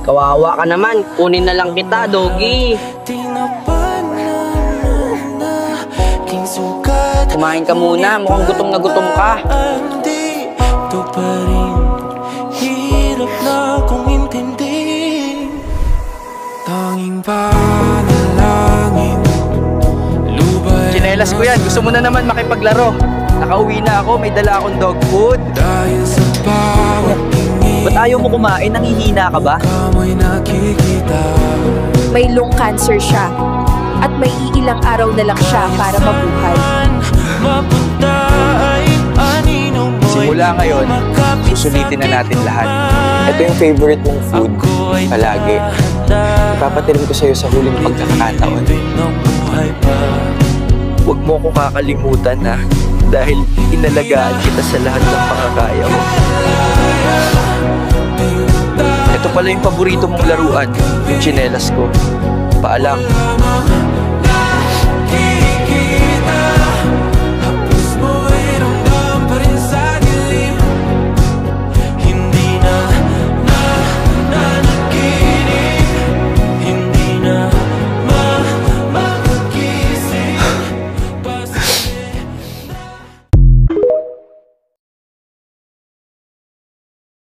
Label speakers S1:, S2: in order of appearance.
S1: Kawawa ka naman, kunin na lang kita, Doggy. Kumain ka muna, mukhang gutom na gutom ka.
S2: Chinelas ko yan, gusto mo na naman makipaglaro. Nakauwi na ako, may dala akong dog food. Ba't ayaw mo kumain? Nanghihina ka ba?
S3: May lung cancer siya at may iilang araw na lang siya para mabuhay.
S2: Simula ngayon, susulitin na natin lahat.
S4: Ito yung favorite mong food, palagi. Ipapatirin ko sa'yo sa huling pagkakataon.
S2: Huwag mo ko kakalimutan na dahil inalagaan kita sa lahat ng makakaya mo. Ito pala yung paborito mong laruan, yung chinelas ko. Paalam.